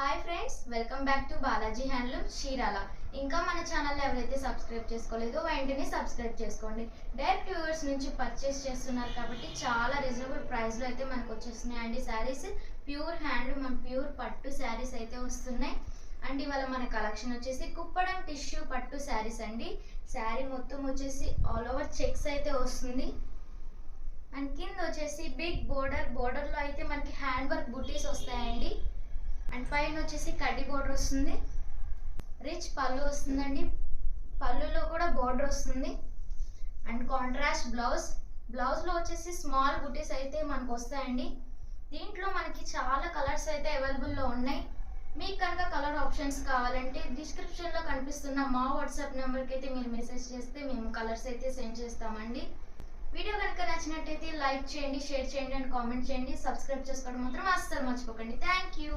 Hi friends, welcome back to Balaji handloom Chirala. ఇంకా మన channel ఎవరైతే సబ్స్క్రైబ్ చేసుకోలేదో వెంటనే సబ్స్క్రైబ్ చేసుకోండి. డైరెక్ట్ వ్యూవర్స్ నుంచి పర్చేస్ చేస్తున్నారు కాబట్టి చాలా రీజనబుల్ ప్రైస్లో అయితే మనకు వచ్చేస్తున్నాయి అండి saris. Pure handloom and pure పట్టు శారీస్ అయితే వస్తున్నాయి. అండ్ ఇవాళ మన కలెక్షన్ వచ్చేసి కుప్పడం టిష్యూ పట్టు శారీస్ అండి. శారీ మొత్తం వచ్చేసి ఆల్ ఓవర్ చెక్స్ అయితే వస్తుంది. అండ్ కింద వచ్చేసి బిగ్ బోర్డర్లో అయితే మనకి హ్యాండ్ వర్క్ బుటీస్ వస్తాయండి. అండ్ పైన వచ్చేసి కడ్డీ బోర్డర్ వస్తుంది. రిచ్ పళ్ళు వస్తుందండి. పళ్ళులో కూడా బోర్డర్ వస్తుంది. అండ్ కాంట్రాస్ట్ బ్లౌజ్లో వచ్చేసి స్మాల్ బుటీస్ అయితే మనకు వస్తాయండి. దీంట్లో మనకి చాలా కలర్స్ అయితే అవైలబుల్లో ఉన్నాయి. మీకు కనుక కలర్ ఆప్షన్స్ కావాలంటే డిస్క్రిప్షన్లో కనిపిస్తున్న మా వాట్సాప్ నెంబర్కి అయితే మీరు మెసేజ్ చేస్తే మేము కలర్స్ అయితే సెండ్ చేస్తామండి. వీడియో కనుక నచ్చినట్టయితే లైక్ చేయండి, షేర్ చేయండి అండ్ కామెంట్ చేయండి. సబ్స్క్రైబ్ చేసుకోవడం మాత్రం అస్సలు మర్చిపోకండి. Thank you.